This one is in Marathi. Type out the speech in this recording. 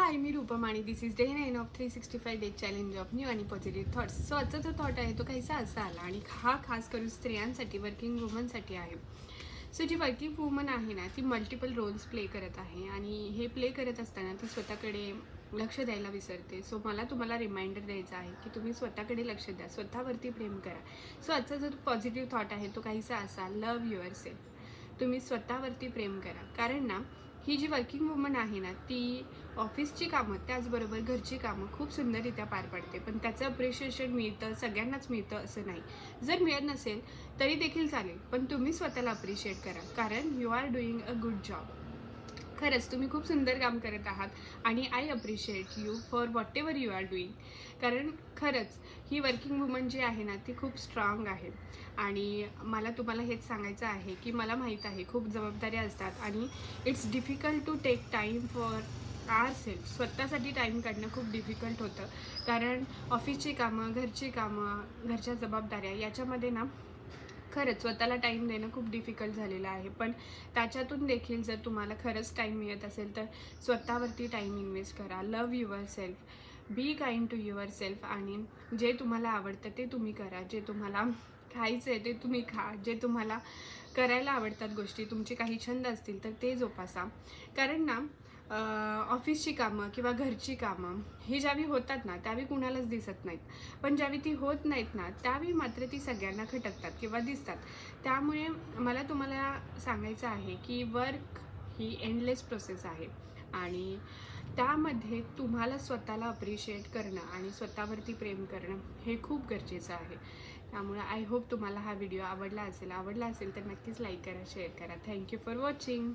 हाय, मी रूपम आणि this is day 9 of 365 days challenge of new आणि पॉझिटिव्ह थॉट्स. सो आजचा जो थॉट आहे तो काहीसा असा आला आणि हा खास करून स्त्रियांसाठी, वर्किंग वुमनसाठी आहे. सो जी वर्किंग वुमन आहे ना, ती मल्टिपल रोल्स प्ले करत आहे आणि हे प्ले करत असताना ती स्वतःकडे लक्ष द्यायला विसरते. सो मला तुम्हाला रिमाइंडर द्यायचा आहे की तुम्ही स्वतःकडे लक्ष द्या, स्वतःवरती प्रेम करा. सो आजचा जो पॉझिटिव्ह थॉट आहे तो काहीसा असा, लव्ह युअर सेल्फ. तुम्ही स्वतःवरती प्रेम करा. कारण ना, ही जी वर्किंग वुमन आहे ना, ती ऑफिसची कामं त्याचबरोबर घरची कामं खूप सुंदररित्या पार पाडते. पण त्याचं अप्रिशिएशन मिळतं, सगळ्यांनाच मिळतं असं नाही. जर मिळत नसेल तरी देखील चालेल, पण तुम्ही स्वतःला अप्रिशिएट करा. कारण you are doing a good job. खरंच तुम्ही खूप सुंदर काम करत आहात आणि I appreciate you for whatever you are doing. कारण खरंच ही वर्किंग वुमन जी आहे ना, ती खूप स्ट्रॉंग आहे. आणि मला तुम्हाला हेच सांगायचं आहे की मला माहीत आहे खूप जबाबदाऱ्या असतात आणि it's difficult to take time for our self. स्वतःसाठी टाईम काढणं खूप डिफिकल्ट होतं. कारण ऑफिसची कामं, घरची कामं, घरच्या जबाबदाऱ्या याच्यामध्ये ना खरंच स्वतःला टाईम देणं खूप डिफिकल्ट झालेलं आहे. पण त्याच्यातून देखील जर तुम्हाला खरंच टाईम मिळत असेल तर स्वतःवरती टाईम इन्व्हेस्ट करा. Love your self, be kind to your self. आणि जे तुम्हाला आवडतं ते तुम्ही करा. जे तुम्हाला खायचं आहे ते तुम्ही खा. जे तुम्हाला करायला आवडतात गोष्टी, तुमचे काही छंद असतील तर ते जोपासा. कारण ना, ऑफिसची कामं किंवा घरची कामं ही ज्यावेळी होतात ना, त्यावेळी कुणालाच दिसत नाहीत. पण ज्यावेळी ती होत नाहीत ना, त्यावेळी मात्र ती सगळ्यांना खटकतात किंवा दिसतात. त्यामुळे मला तुम्हाला सांगायचं आहे की वर्क ही एंडलेस प्रोसेस आहे आणि त्यामध्ये तुम्हाला स्वतःला अप्रिशिएट करणं आणि स्वतःवरती प्रेम करणं हे खूप गरजेचं आहे. त्यामुळे आय होप तुम्हाला हा व्हिडिओ आवडला असेल तर नक्कीच लाईक करा, शेअर करा. Thank you for watching.